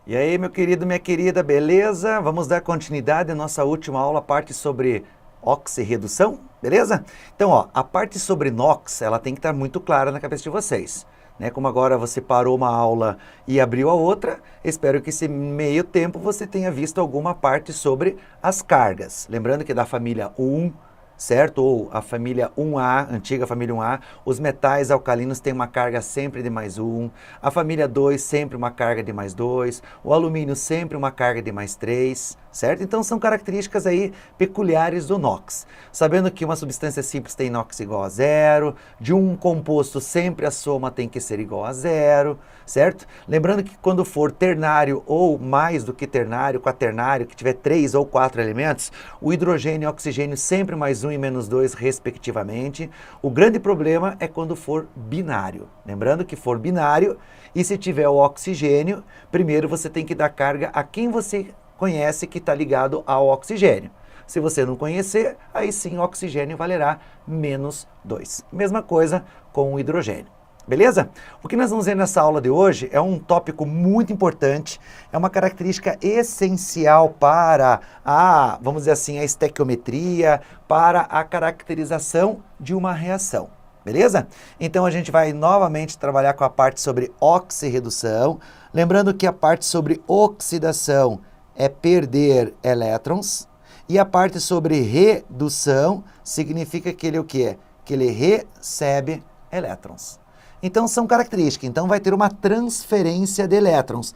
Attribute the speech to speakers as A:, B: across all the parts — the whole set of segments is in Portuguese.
A: E aí, meu querido, minha querida, beleza? Vamos dar continuidade à nossa última aula, a parte sobre oxirredução, beleza? Então, ó, a parte sobre NOx, ela tem que estar muito clara na cabeça de vocês, né? Como agora você parou uma aula e abriu a outra, espero que esse meio tempo você tenha visto alguma parte sobre as cargas. Lembrando que da família 1, certo? Ou a família 1A, antiga família 1A, os metais alcalinos têm uma carga sempre de mais 1, a família 2 sempre uma carga de mais 2, o alumínio sempre uma carga de mais 3, certo? Então são características aí peculiares do NOx. Sabendo que uma substância simples tem NOx igual a zero, de um composto sempre a soma tem que ser igual a zero, certo? Lembrando que quando for ternário ou mais do que ternário, quaternário, que tiver 3 ou 4 elementos, o hidrogênio e o oxigênio sempre mais 1 e menos 2, respectivamente. O grande problema é quando for binário. Lembrando que for binário, e se tiver o oxigênio, primeiro você tem que dar carga a quem você conhece que está ligado ao oxigênio. Se você não conhecer, aí sim o oxigênio valerá menos 2. Mesma coisa com o hidrogênio. Beleza? O que nós vamos ver nessa aula de hoje é um tópico muito importante, é uma característica essencial para a, vamos dizer assim, a estequiometria, para a caracterização de uma reação. Beleza? Então a gente vai novamente trabalhar com a parte sobre oxirredução, lembrando que a parte sobre oxidação é perder elétrons, e a parte sobre redução significa que ele o quê? Que ele recebe elétrons. Então são características, então vai ter uma transferência de elétrons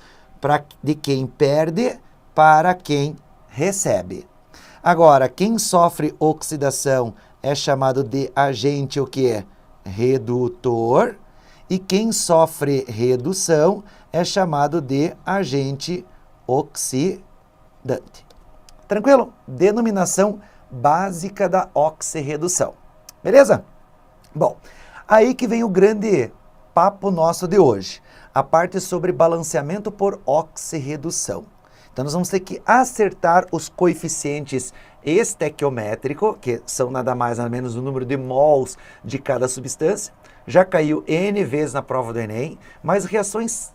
A: de quem perde para quem recebe. Agora, quem sofre oxidação é chamado de agente o quê? Redutor, e quem sofre redução é chamado de agente oxidante. Tranquilo? Denominação básica da oxirredução. Beleza? Bom, aí que vem o grande papo nosso de hoje, a parte sobre balanceamento por oxirredução. Então nós vamos ter que acertar os coeficientes estequiométricos, que são nada mais nada menos o número de mols de cada substância. Já caiu N vezes na prova do Enem, mas reações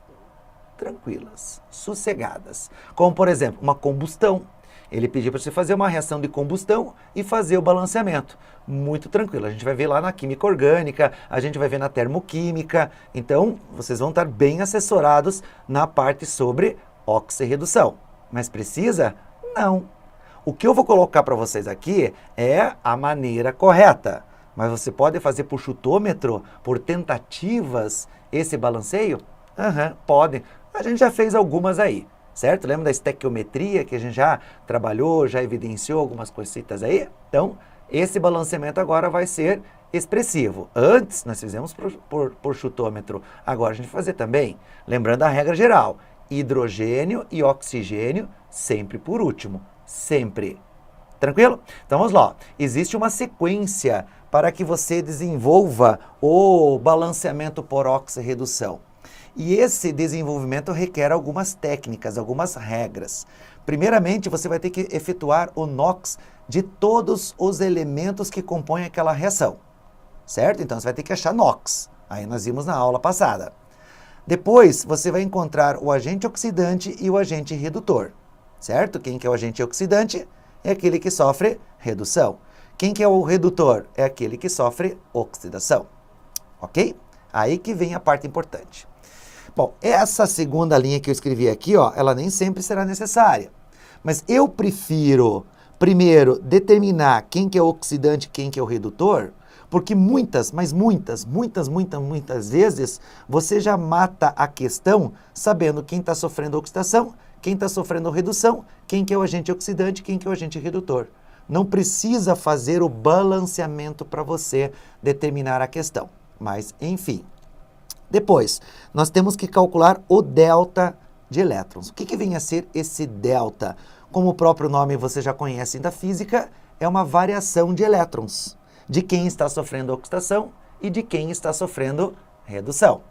A: tranquilas, sossegadas. Como, por exemplo, uma combustão. Ele pediu para você fazer uma reação de combustão e fazer o balanceamento. Muito tranquilo. A gente vai ver lá na química orgânica, a gente vai ver na termoquímica. Então, vocês vão estar bem assessorados na parte sobre oxirredução. Mas precisa? Não. O que eu vou colocar para vocês aqui é a maneira correta. Mas você pode fazer por chutômetro, por tentativas, esse balanceio? Pode. A gente já fez algumas aí. Certo? Lembra da estequiometria que a gente já trabalhou, já evidenciou algumas coisitas aí? Então, esse balanceamento agora vai ser expressivo. Antes, nós fizemos por chutômetro, agora a gente vai fazer também. Lembrando a regra geral, hidrogênio e oxigênio sempre por último, sempre. Tranquilo? Então vamos lá. Existe uma sequência para que você desenvolva o balanceamento por oxirredução. E esse desenvolvimento requer algumas técnicas, algumas regras. Primeiramente, você vai ter que efetuar o NOx de todos os elementos que compõem aquela reação, certo? Então, você vai ter que achar NOx. Aí nós vimos na aula passada. Depois, você vai encontrar o agente oxidante e o agente redutor, certo? Quem que é o agente oxidante? É aquele que sofre redução. Quem que é o redutor? É aquele que sofre oxidação, ok? Aí que vem a parte importante. Bom, essa segunda linha que eu escrevi aqui, ó, ela nem sempre será necessária. Mas eu prefiro, primeiro, determinar quem que é o oxidante e quem que é o redutor, porque muitas vezes você já mata a questão sabendo quem está sofrendo oxidação, quem está sofrendo redução, quem que é o agente oxidante, quem que é o agente redutor. Não precisa fazer o balanceamento para você determinar a questão. Mas, enfim. Depois, nós temos que calcular o delta de elétrons. O que vem a ser esse delta? Como o próprio nome você já conhece da física, é uma variação de elétrons, de quem está sofrendo oxidação e de quem está sofrendo redução.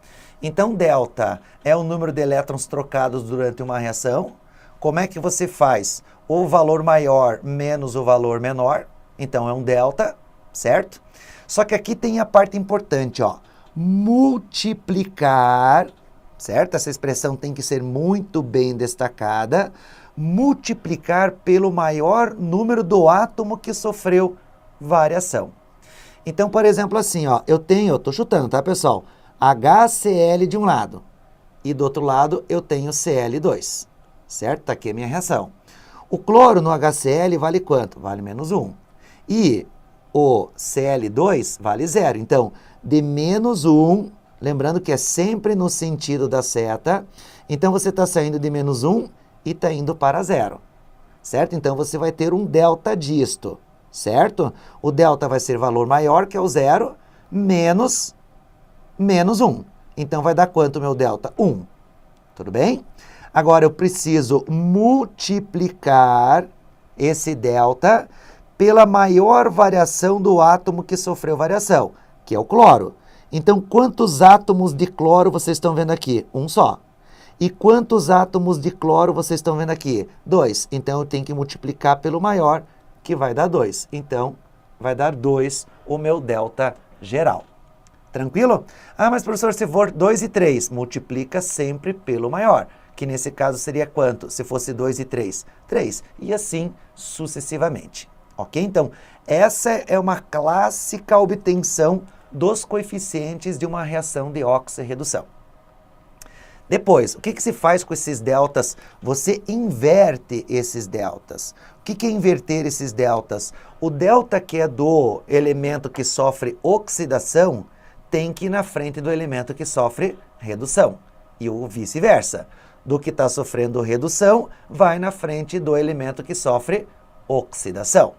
A: Então, delta é o número de elétrons trocados durante uma reação. Como é que você faz? O valor maior menos o valor menor, então é um delta, certo? Só que aqui tem a parte importante, ó. Multiplicar certo? Essa expressão tem que ser muito bem destacada. Multiplicar pelo maior número do átomo que sofreu variação. Então, por exemplo, assim, ó, eu tô chutando, tá, pessoal? HCl de um lado e do outro lado eu tenho Cl2, certo? Tá aqui a minha reação. O cloro no HCl vale quanto? Vale menos 1. E o Cl2 vale 0. Então, de menos 1, lembrando que é sempre no sentido da seta, então você está saindo de menos 1 e está indo para 0, certo? Então, você vai ter um delta disto, certo? O delta vai ser valor maior, que é o 0, menos 1. Então, vai dar quanto, meu delta? 1. Tudo bem? Agora, eu preciso multiplicar esse delta pela maior variação do átomo que sofreu variação, que é o cloro. Então, quantos átomos de cloro vocês estão vendo aqui? Um só. E quantos átomos de cloro vocês estão vendo aqui? 2. Então, eu tenho que multiplicar pelo maior, que vai dar 2. Então, vai dar 2 o meu delta geral. Tranquilo? Ah, mas professor, se for 2 e 3, multiplica sempre pelo maior, que nesse caso seria quanto? Se fosse 2 e 3? 3. E assim sucessivamente. Ok? Então, essa é uma clássica obtenção dos coeficientes de uma reação de oxirredução. Depois, o que se faz com esses deltas? Você inverte esses deltas. O que é inverter esses deltas? O delta que é do elemento que sofre oxidação tem que ir na frente do elemento que sofre redução. E o vice-versa. Do que está sofrendo redução, vai na frente do elemento que sofre oxidação.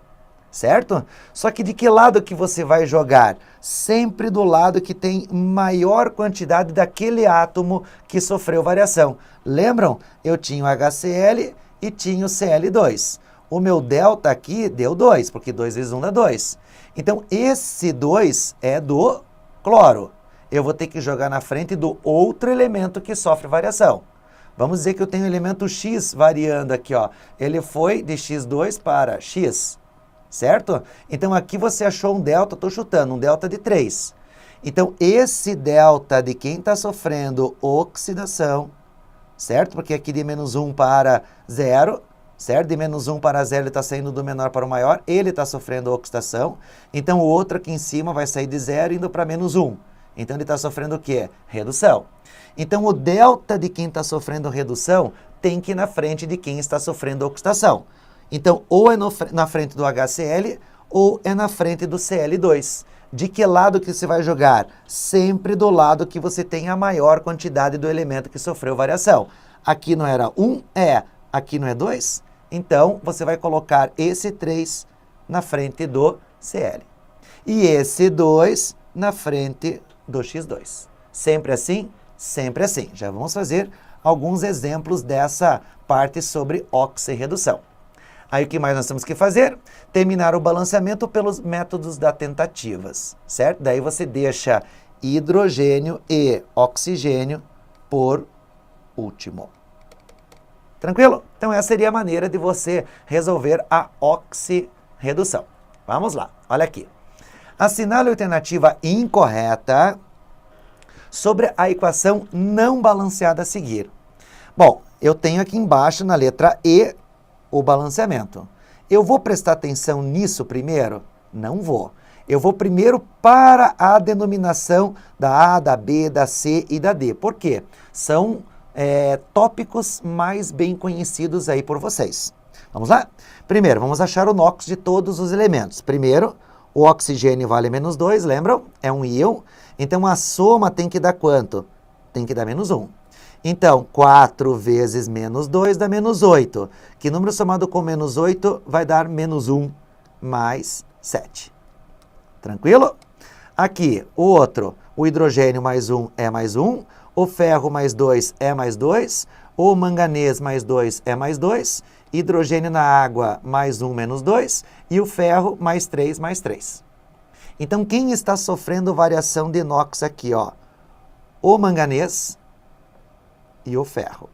A: Certo? Só que de que lado que você vai jogar? Sempre do lado que tem maior quantidade daquele átomo que sofreu variação. Lembram? Eu tinha o HCl e tinha o Cl2. O meu delta aqui deu 2, porque 2 vezes 1 dá 2. Então, esse 2 é do cloro. Eu vou ter que jogar na frente do outro elemento que sofre variação. Vamos dizer que eu tenho o elemento X variando aqui, ó. Ele foi de X2 para X, certo? Então, aqui você achou um delta, estou chutando, um delta de 3. Então, esse delta de quem está sofrendo oxidação, certo? Porque aqui de menos 1 para 0, certo? De menos 1 para 0 ele está saindo do menor para o maior, ele está sofrendo oxidação. Então, o outro aqui em cima vai sair de 0 indo para menos 1. Então, ele está sofrendo o quê? Redução. Então, o delta de quem está sofrendo redução tem que ir na frente de quem está sofrendo oxidação. Então, ou é na frente do HCl ou é na frente do Cl2. De que lado que você vai jogar? Sempre do lado que você tem a maior quantidade do elemento que sofreu variação. Aqui não era 1? É. Aqui não é 2? Então, você vai colocar esse 3 na frente do Cl. E esse 2 na frente do X2. Sempre assim? Sempre assim. Já vamos fazer alguns exemplos dessa parte sobre oxirredução. Aí o que mais nós temos que fazer? Terminar o balanceamento pelos métodos das tentativas, certo? Daí você deixa hidrogênio e oxigênio por último. Tranquilo? Então essa seria a maneira de você resolver a oxirredução. Vamos lá, olha aqui. Assinale a alternativa incorreta sobre a equação não balanceada a seguir. Bom, eu tenho aqui embaixo na letra E o balanceamento. Eu vou prestar atenção nisso primeiro? Não vou. Eu vou primeiro para a denominação da A, da B, da C e da D. Por quê? São tópicos mais bem conhecidos aí por vocês. Vamos lá? Primeiro, vamos achar o NOx de todos os elementos. Primeiro, o oxigênio vale menos 2, lembram? É um íon. Então, a soma tem que dar quanto? Tem que dar menos 1. Então, 4 vezes menos 2 dá menos 8. Que número somado com menos 8 vai dar menos 1 mais 7. Tranquilo? Aqui, o outro, o hidrogênio mais 1 é mais 1, o ferro mais 2 é mais 2, o manganês mais 2 é mais 2, hidrogênio na água mais 1 menos 2 e o ferro mais 3 mais 3. Então, quem está sofrendo variação de NOx aqui, ó? O manganês e o ferro.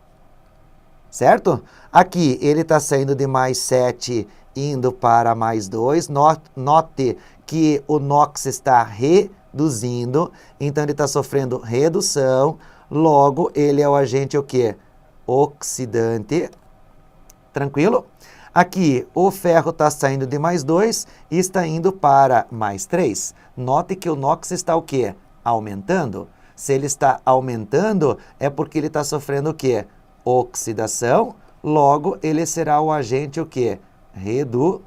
A: Certo? Aqui, ele está saindo de mais 7 indo para mais 2. Note que o NOx está reduzindo, então ele está sofrendo redução. logo ele é o agente o quê? Oxidante. Tranquilo? Aqui o ferro está saindo de mais 2 e está indo para mais 3. Note que o NOx está o quê? Aumentando. Se ele está aumentando, é porque ele está sofrendo o quê? Oxidação, logo ele será o agente o quê? Redutor.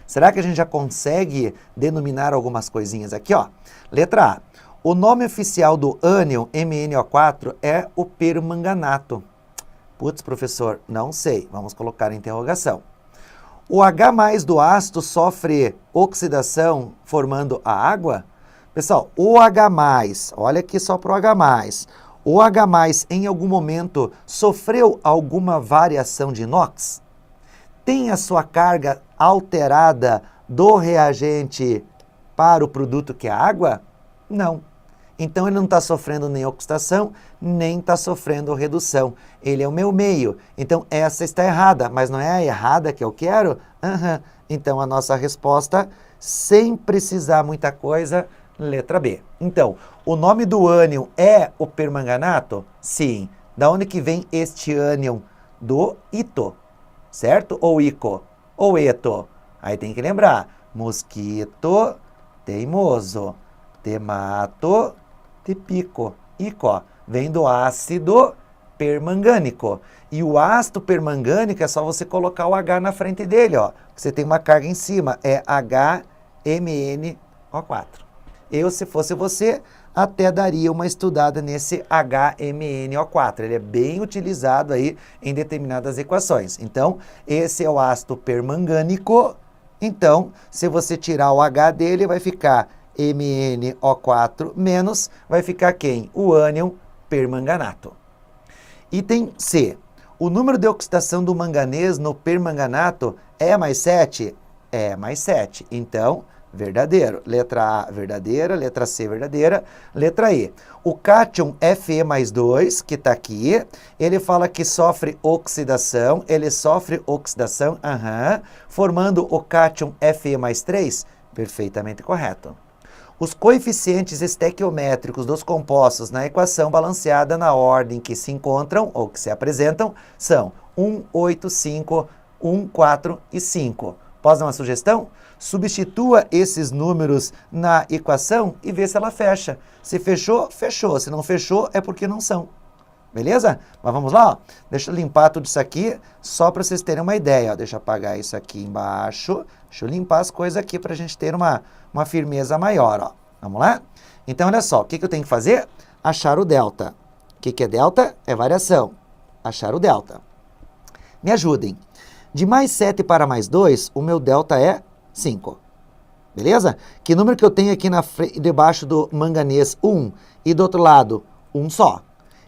A: Será que a gente já consegue denominar algumas coisinhas aqui, ó? Letra A. O nome oficial do ânion MnO4 é o permanganato. Putz, professor, não sei. Vamos colocar em interrogação. O H+ do ácido sofre oxidação formando a água? Pessoal, o H+, olha aqui só para o H+. O H+, em algum momento, sofreu alguma variação de NOx? Tem a sua carga alterada do reagente para o produto que é a água? Não. Então, ele não está sofrendo nem oxidação, nem está sofrendo redução. Ele é o meu meio. Então, essa está errada, mas não é a errada que eu quero? Então, a nossa resposta, sem precisar muita coisa, letra B. Então, o nome do ânion é o permanganato? Sim. Da onde que vem este ânion? Do ito, certo? Ou ico? Ou eto? Aí tem que lembrar. Mosquito teimoso. Temato de pico. Ico. Vem do ácido permangânico. E o ácido permangânico é só você colocar o H na frente dele, ó. Você tem uma carga em cima. É HMnO4. Eu, se fosse você, até daria uma estudada nesse HMnO4. Ele é bem utilizado aí em determinadas equações. Então, esse é o ácido permangânico. Então, se você tirar o H dele, vai ficar MnO4 menos, vai ficar quem? O ânion permanganato. Item C. O número de oxidação do manganês no permanganato é mais 7? É mais 7. Então, verdadeiro. Letra A, verdadeira. Letra C, verdadeira. Letra E. O cátion Fe+2, que está aqui, ele fala que sofre oxidação. Ele sofre oxidação, formando o cátion Fe+3. Perfeitamente correto. Os coeficientes estequiométricos dos compostos na equação balanceada na ordem que se encontram, ou que se apresentam, são 1, 8, 5, 1, 4 e 5. Posso dar uma sugestão? Substitua esses números na equação e vê se ela fecha. Se fechou, fechou. Se não fechou, é porque não são. Beleza? Mas vamos lá, ó. Deixa eu limpar tudo isso aqui, só para vocês terem uma ideia. Ó. Deixa eu apagar isso aqui embaixo. Deixa eu limpar as coisas aqui para a gente ter uma firmeza maior. Ó. Vamos lá? Então, olha só, o que eu tenho que fazer? Achar o delta. O que é delta? É variação. Achar o delta. Me ajudem. De mais 7 para mais 2, o meu delta é 5. Beleza? Que número que eu tenho aqui debaixo do manganês? 1. E do outro lado, 1 só.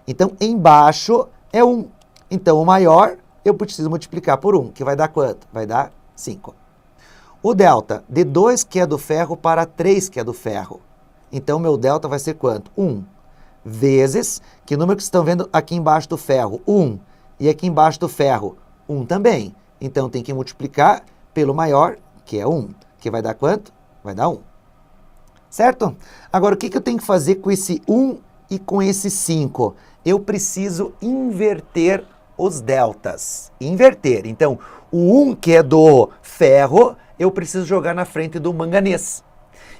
A: Então, embaixo é 1. Então, o maior, eu preciso multiplicar por 1, que vai dar quanto? Vai dar 5. O delta de 2, que é do ferro, para 3, que é do ferro. Então, meu delta vai ser quanto? 1. Vezes, que número que vocês estão vendo aqui embaixo do ferro? 1. E aqui embaixo do ferro? 1 também. Então, tem que multiplicar pelo maior, que é 1. Que vai dar quanto? Vai dar 1. Certo? Agora, o que eu tenho que fazer com esse 1 e com esse 5? Eu preciso inverter os deltas. Inverter. Então, o 1 que é do ferro, eu preciso jogar na frente do manganês.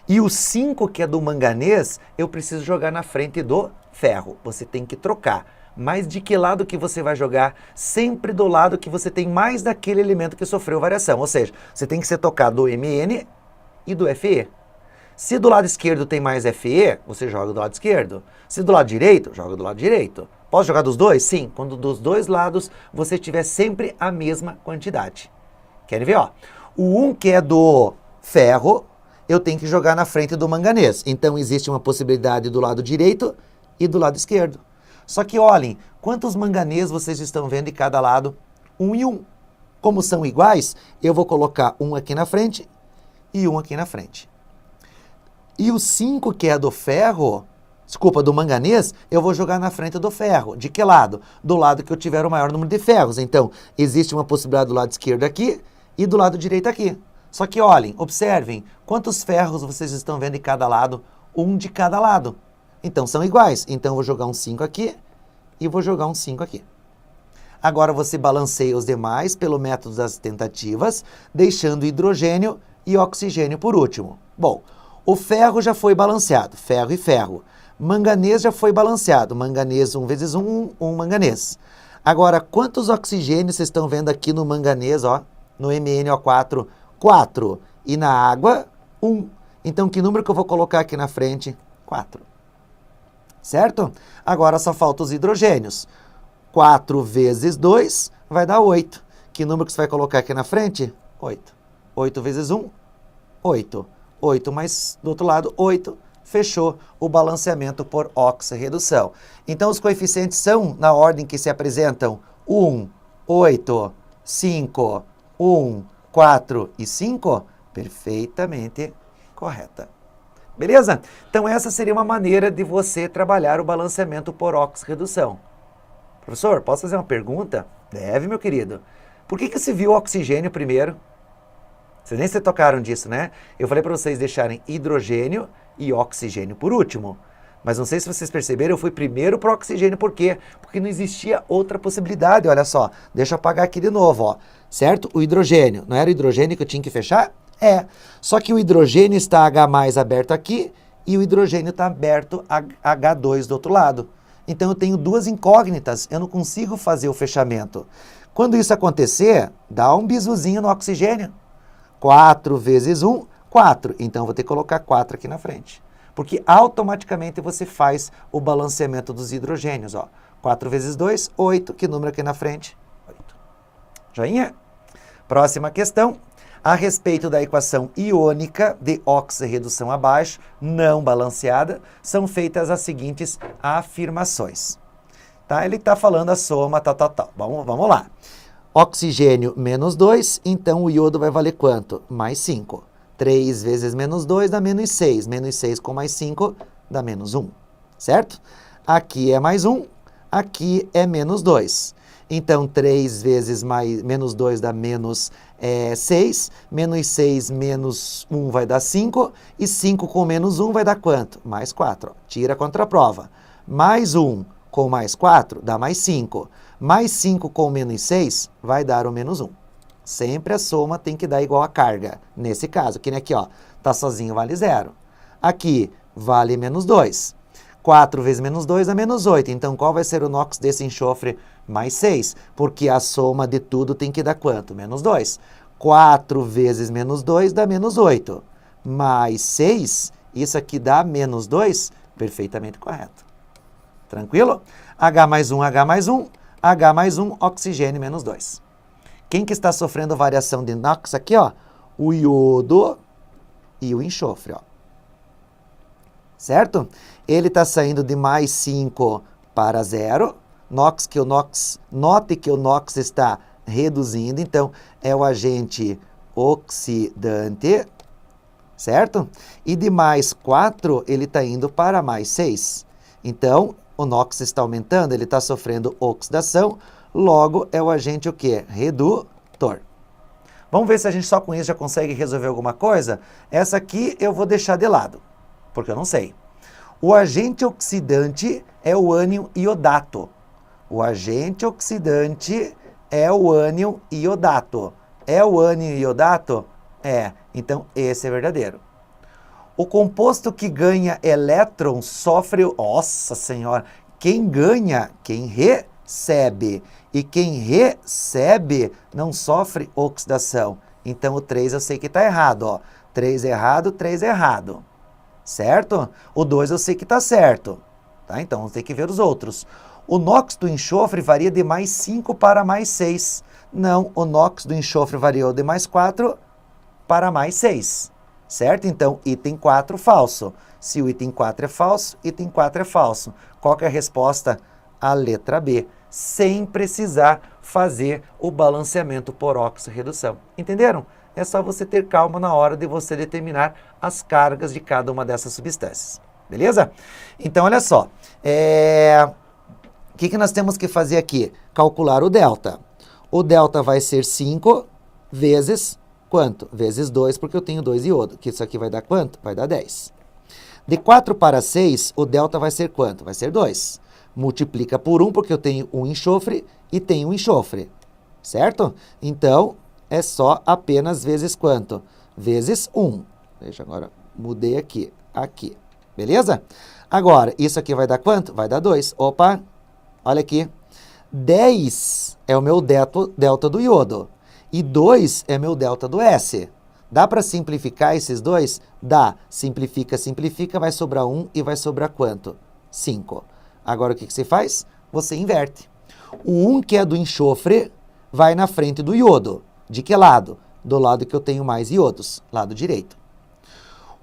A: E o 5 que é do manganês, eu preciso jogar na frente do ferro. Você tem que trocar. Mas de que lado que você vai jogar? Sempre do lado que você tem mais daquele elemento que sofreu variação. Ou seja, você tem que ser tocado do Mn e do Fe. Se do lado esquerdo tem mais Fe, você joga do lado esquerdo. Se do lado direito, joga do lado direito. Posso jogar dos dois? Sim, quando dos dois lados você tiver sempre a mesma quantidade. Querem ver? Ó? O 1 que é do ferro, eu tenho que jogar na frente do manganês. Então, existe uma possibilidade do lado direito e do lado esquerdo. Só que olhem, quantos manganês vocês estão vendo de cada lado? 1 e 1. Como são iguais, eu vou colocar um aqui na frente e um aqui na frente. E o 5 que é do ferro, desculpa, do manganês, eu vou jogar na frente do ferro. De que lado? Do lado que eu tiver o maior número de ferros. Então, existe uma possibilidade do lado esquerdo aqui e do lado direito aqui. Só que olhem, observem, quantos ferros vocês estão vendo de cada lado? Um de cada lado. Então, são iguais. Então, eu vou jogar um 5 aqui e vou jogar um 5 aqui. Agora, você balanceia os demais pelo método das tentativas, deixando hidrogênio e oxigênio por último. Bom, o ferro já foi balanceado, ferro e ferro. Manganês já foi balanceado, manganês 1 vezes 1, 1 manganês. Agora, quantos oxigênios vocês estão vendo aqui no manganês, ó, no MnO4? 4. E na água, 1. Então, que número que eu vou colocar aqui na frente? 4. Certo? Agora só faltam os hidrogênios. 4 vezes 2 vai dar 8. Que número que você vai colocar aqui na frente? 8. 8 vezes 1, 8. 8 mais, do outro lado, 8. Fechou o balanceamento por oxirredução. Então, os coeficientes são, na ordem que se apresentam, 1, 8, 5, 1, 4 e 5? Perfeitamente correta. Beleza? Então, essa seria uma maneira de você trabalhar o balanceamento por oxirredução. Professor, posso fazer uma pergunta? Deve, meu querido. Por que se viu o oxigênio primeiro? Vocês nem se tocaram disso, né? Eu falei para vocês deixarem hidrogênio e oxigênio por último. Mas não sei se vocês perceberam, eu fui primeiro para o oxigênio. Por quê? Porque não existia outra possibilidade. Olha só, deixa eu apagar aqui de novo, ó. Certo? O hidrogênio. Não era o hidrogênio que eu tinha que fechar? É. Só que o hidrogênio está H+ aberto aqui e o hidrogênio está aberto H2 do outro lado. Então, eu tenho duas incógnitas, eu não consigo fazer o fechamento. Quando isso acontecer, dá um bisuzinho no oxigênio. 4 vezes 1, 4. Então, eu vou ter que colocar 4 aqui na frente. Porque automaticamente você faz o balanceamento dos hidrogênios. Ó. 4 vezes 2, 8. Que número aqui na frente? 8. Joinha? Próxima questão. A respeito da equação iônica de oxirredução abaixo, não balanceada, são feitas as seguintes afirmações. Tá? Ele está falando a soma, tal. Vamos lá. Oxigênio menos 2, então o iodo vai valer quanto? Mais 5. 3 vezes menos 2 dá menos 6. Menos 6 com mais 5 dá menos 1. Certo? Aqui é mais 1, aqui é menos 2. Então, 3 vezes menos 2 dá menos 6. Menos 6 menos 1 vai dar 5. E 5 com menos 1 vai dar quanto? Mais 4. Ó. Tira a contraprova. Mais 1 com mais 4 dá mais 5. Mais 5 com menos 6 vai dar o menos 1. Sempre a soma tem que dar igual a carga. Nesse caso, que nem aqui, ó, tá sozinho vale 0. Aqui vale menos 2. 4 vezes menos 2 dá menos 8. Então, qual vai ser o NOx desse enxofre? Mais 6. Porque a soma de tudo tem que dar quanto? Menos 2. 4 vezes menos 2 dá menos 8. Mais 6, isso aqui dá menos 2? Perfeitamente correto. Tranquilo? H mais 1, H mais 1. H mais 1, oxigênio menos 2. Quem que está sofrendo variação de NOx aqui, ó? O iodo e o enxofre, ó. Certo? Ele está saindo de mais 5 para 0. Note que o NOx está reduzindo, então é o agente oxidante, certo? E de mais 4, ele está indo para mais 6. Então, o NOx está aumentando, ele está sofrendo oxidação, logo é o agente o quê? Redutor. Vamos ver se a gente só com isso já consegue resolver alguma coisa? Essa aqui eu vou deixar de lado, porque eu não sei. O agente oxidante é o ânion iodato. O agente oxidante é o ânion iodato. É o ânion iodato? É. Então, esse é verdadeiro. O composto que ganha elétron sofre... Nossa Senhora! Quem ganha? Quem recebe. E quem recebe não sofre oxidação. Então, o 3 eu sei que está errado. Ó. 3 errado, 3 errado. Certo? O 2 eu sei que está certo. Tá? Então, vamos ter que ver os outros. O NOx do enxofre varia de mais 5 para mais 6. Não, o NOx do enxofre variou de mais 4 para mais 6. Certo? Então, item 4 falso. Se o item 4 é falso, item 4 é falso. Qual que é a resposta? A letra B. Sem precisar fazer o balanceamento por oxirredução. Entenderam? É só você ter calma na hora de você determinar as cargas de cada uma dessas substâncias. Beleza? Então, olha só. O que nós temos que fazer aqui? Calcular o delta. O delta vai ser 5 vezes quanto? Vezes 2, porque eu tenho 2 iodo. Que isso aqui vai dar quanto? Vai dar 10. De 4 para 6, o delta vai ser quanto? Vai ser 2. Multiplica por 1, porque eu tenho um enxofre e tenho um enxofre. Certo? Então, é só apenas vezes quanto? Vezes 1. Deixa agora, mudei aqui. Aqui. Beleza? Agora, isso aqui vai dar quanto? Vai dar 2. Opa, olha aqui. 10 é o meu delta do iodo. E 2 é meu delta do S. Dá para simplificar esses dois? Dá. Simplifica, simplifica, vai sobrar 1 e vai sobrar quanto? 5. Agora o que você faz? Você inverte. O 1 que é do enxofre vai na frente do iodo. De que lado? Do lado que eu tenho mais iodos, lado direito.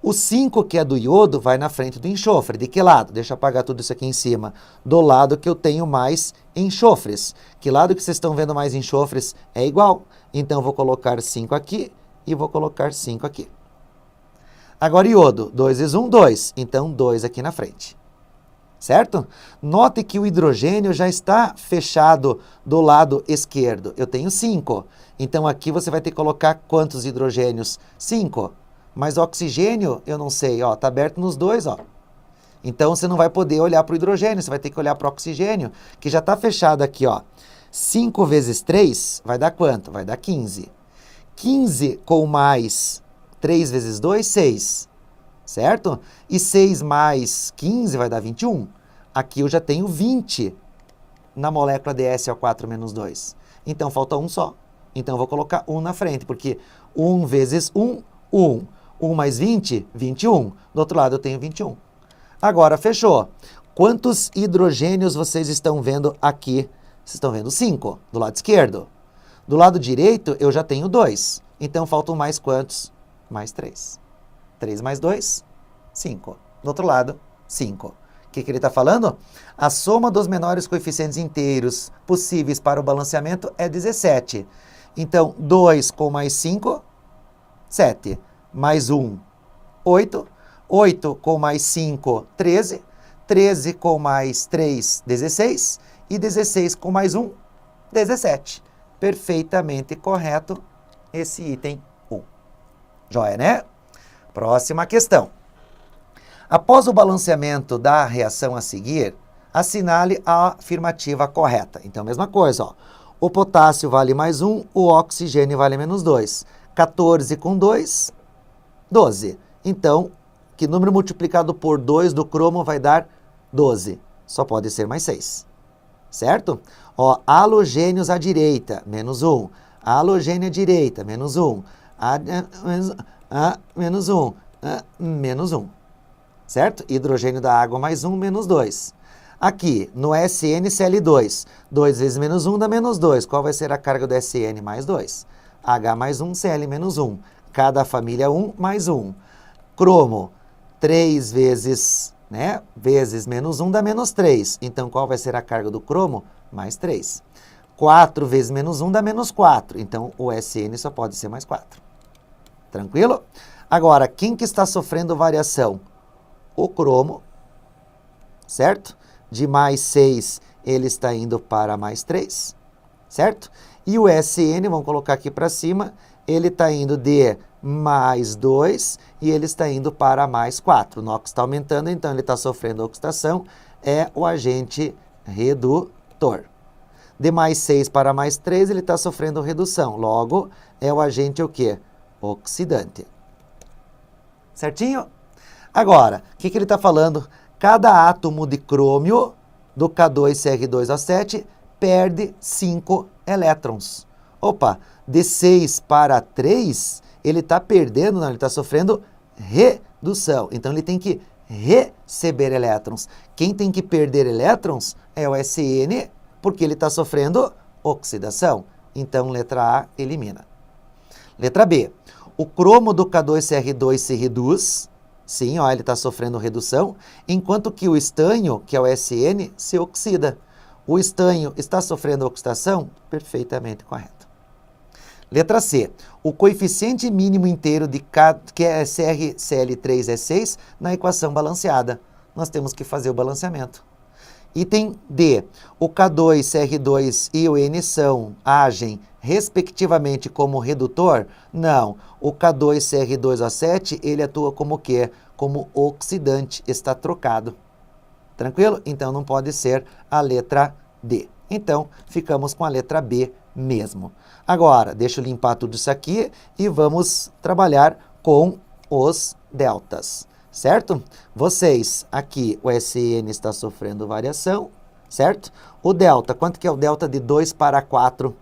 A: O 5 que é do iodo vai na frente do enxofre. De que lado? Deixa eu apagar tudo isso aqui em cima. Do lado que eu tenho mais enxofres. Que lado que vocês estão vendo mais enxofres é igual. Então, eu vou colocar 5 aqui e vou colocar 5 aqui. Agora, iodo. 2 vezes 1, 2. Então, 2 aqui na frente. Certo? Note que o hidrogênio já está fechado do lado esquerdo. Eu tenho 5. Então, aqui você vai ter que colocar quantos hidrogênios? 5. Mas o oxigênio, eu não sei, ó, está aberto nos dois, ó. Então, você não vai poder olhar para o hidrogênio, você vai ter que olhar para o oxigênio, que já está fechado aqui, ó. 5 vezes 3 vai dar quanto? Vai dar 15. 15 com mais 3 vezes 2, 6. Certo? E 6 mais 15 vai dar 21. Aqui eu já tenho 20 na molécula de SO4 menos 2. Então, falta um só. Então, eu vou colocar 1 na frente, porque 1 vezes 1, 1. 1 mais 20, 21. Do outro lado, eu tenho 21. Agora, fechou. Quantos hidrogênios vocês estão vendo aqui? Vocês estão vendo 5, do lado esquerdo. Do lado direito, eu já tenho 2. Então, faltam mais quantos? Mais 3. 3 mais 2, 5. Do outro lado, 5. O que ele está falando? A soma dos menores coeficientes inteiros possíveis para o balanceamento é 17. Então, 2 com mais 5, 7. Mais 1, 8. 8 com mais 5, 13. 13 com mais 3, 16. E 16 com mais 1, 17. Perfeitamente correto esse item 1. Joia, né? Próxima questão. Após o balanceamento da reação a seguir, assinale a afirmativa correta. Então, mesma coisa, ó. O potássio vale mais 1, o oxigênio vale menos 2. 14 com 2, 12. Então, que número multiplicado por 2 do cromo vai dar 12? Só pode ser mais 6. Certo? Ó, halogênios à direita, menos 1. Halogênio à direita, menos 1. Menos 1. Menos 1. Certo? Hidrogênio da água mais 1, menos 2. Aqui, no SNCl2, 2 vezes menos 1 dá menos 2. Qual vai ser a carga do SN? Mais 2. H mais 1, Cl menos 1. Cada família 1 mais 1. Cromo, 3 vezes, né, vezes menos 1 dá menos 3. Então, qual vai ser a carga do cromo? Mais 3. 4 vezes menos 1 dá menos 4. Então, o SN só pode ser mais 4. Tranquilo? Agora, quem que está sofrendo variação? O cromo, certo? De mais 6, ele está indo para mais 3, certo? E o SN, vamos colocar aqui para cima, ele está indo de mais 2 e ele está indo para mais 4. O NOx está aumentando, então ele está sofrendo oxidação, é o agente redutor. De mais 6 para mais 3, ele está sofrendo redução. Logo, é o agente o quê? Oxidante. Certinho? Agora, o que ele está falando? Cada átomo de crômio do K2CR2O7 perde 5 elétrons. Opa, de 6 para 3, ele está perdendo, não, ele está sofrendo redução. Então, ele tem que receber elétrons. Quem tem que perder elétrons é o SN, porque ele está sofrendo oxidação. Então, letra A, elimina. Letra B, o cromo do K2CR2 se reduz. Sim, ó, ele está sofrendo redução, enquanto que o estanho, que é o SN, se oxida. O estanho está sofrendo oxidação? Perfeitamente correto. Letra C. O coeficiente mínimo inteiro de CrCl3 é 6 na equação balanceada. Nós temos que fazer o balanceamento. Item D. O K2CR2 e o N agem respectivamente como redutor? Não. O K2CR2O7, ele atua como o quê? como oxidante, está trocado. Tranquilo? Então não pode ser a letra D. Então ficamos com a letra B mesmo. Agora, deixa eu limpar tudo isso aqui e vamos trabalhar com os deltas, certo? Vocês, aqui o SN está sofrendo variação, certo? O delta, quanto que é o delta de 2 para 4?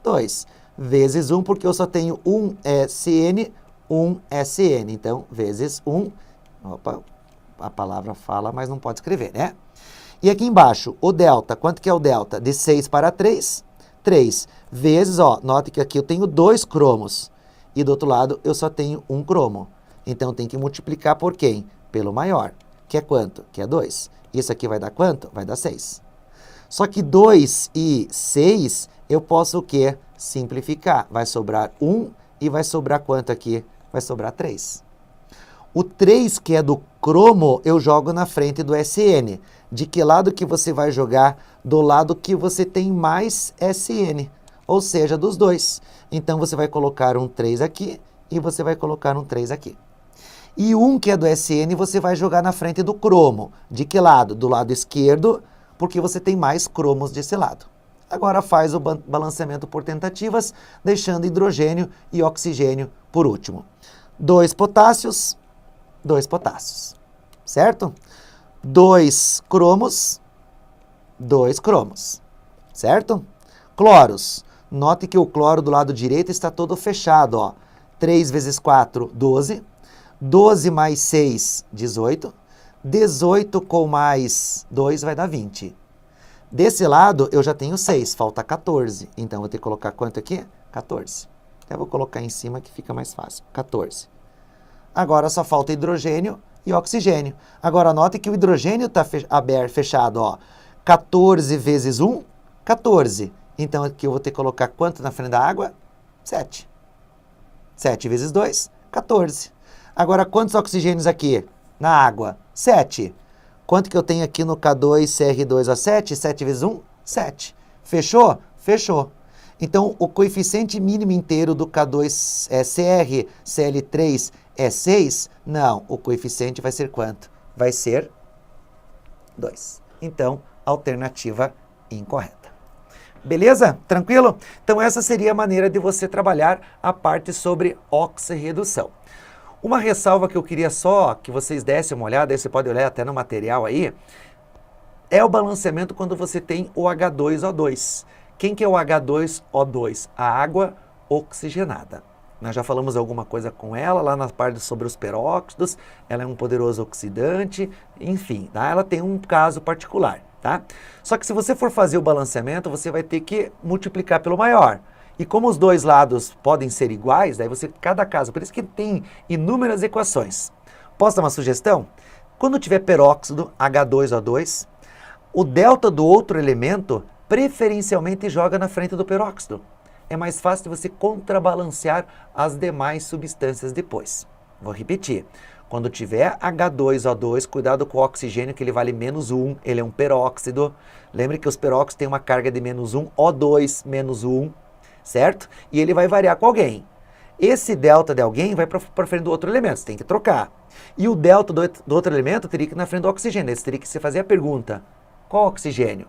A: 2 vezes 1, porque eu só tenho um SN, um SN. Então, vezes 1, opa, a palavra fala, mas não pode escrever, né? E aqui embaixo, o delta, quanto que é o delta? De 6 para 3? 3 vezes, ó, note que aqui eu tenho 2 cromos. E do outro lado eu só tenho um cromo. Então tem que multiplicar por quem? Pelo maior. Que é quanto? Que é 2. Isso aqui vai dar quanto? Vai dar 6. Só que 2 e 6 eu posso o quê? Simplificar. Vai sobrar 1 e vai sobrar quanto aqui? Vai sobrar 3. O 3, que é do cromo, eu jogo na frente do SN. De que lado que você vai jogar? Do lado que você tem mais SN, ou seja, dos dois. Então, você vai colocar um 3 aqui e você vai colocar um 3 aqui. E 1, que é do SN, você vai jogar na frente do cromo. De que lado? Do lado esquerdo, porque você tem mais cromos desse lado. Agora faz o balanceamento por tentativas, deixando hidrogênio e oxigênio por último. 2 potássios, 2 potássios, certo? 2 cromos, 2 cromos, certo? Cloros, note que o cloro do lado direito está todo fechado, ó. 3 vezes 4, 12. 12 mais 6, 18. 18 com mais 2 vai dar 20. Desse lado eu já tenho 6, falta 14. Então, vou ter que colocar quanto aqui? 14. Até vou colocar em cima que fica mais fácil. 14. Agora só falta hidrogênio e oxigênio. Agora note que o hidrogênio está fechado, ó. 14 vezes 1, 14. Então aqui eu vou ter que colocar quanto na frente da água? 7. 7 vezes 2, 14. Agora quantos oxigênios aqui na água? 7. Quanto que eu tenho aqui no K2CR2O7? 7 vezes 1, 7. Fechou? Fechou. Então, o coeficiente mínimo inteiro do K2CrCl3 é 6? Não, o coeficiente vai ser quanto? Vai ser 2. Então, alternativa incorreta. Beleza? Tranquilo? Então, essa seria a maneira de você trabalhar a parte sobre oxirredução. Uma ressalva que eu queria só que vocês dessem uma olhada, aí você pode olhar até no material aí, é o balanceamento quando você tem o H2O2. Quem que é o H2O2? A água oxigenada. Nós já falamos alguma coisa com ela lá na parte sobre os peróxidos, ela é um poderoso oxidante, enfim, tá? Ela tem um caso particular, tá? Só que se você for fazer o balanceamento, você vai ter que multiplicar pelo maior. E como os dois lados podem ser iguais, daí você, cada caso, por isso que tem inúmeras equações. Posso dar uma sugestão? Quando tiver peróxido, H2O2, o delta do outro elemento preferencialmente joga na frente do peróxido. É mais fácil de você contrabalancear as demais substâncias depois. Vou repetir. Quando tiver H2O2, cuidado com o oxigênio, que ele vale menos 1, ele é um peróxido. Lembre que os peróxidos têm uma carga de menos 1, O2 menos 1, certo? E ele vai variar com alguém. Esse delta de alguém vai para frente do outro elemento, você tem que trocar. E o delta do outro elemento teria que ir na frente do oxigênio. Você teria que se fazer a pergunta, qual oxigênio?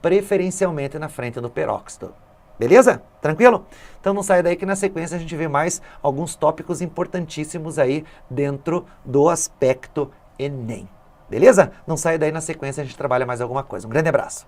A: Preferencialmente na frente do peróxido. Beleza? Tranquilo? Então não sai daí que na sequência a gente vê mais alguns tópicos importantíssimos aí dentro do aspecto Enem. Beleza? Não sai daí, na sequência a gente trabalha mais alguma coisa. Um grande abraço.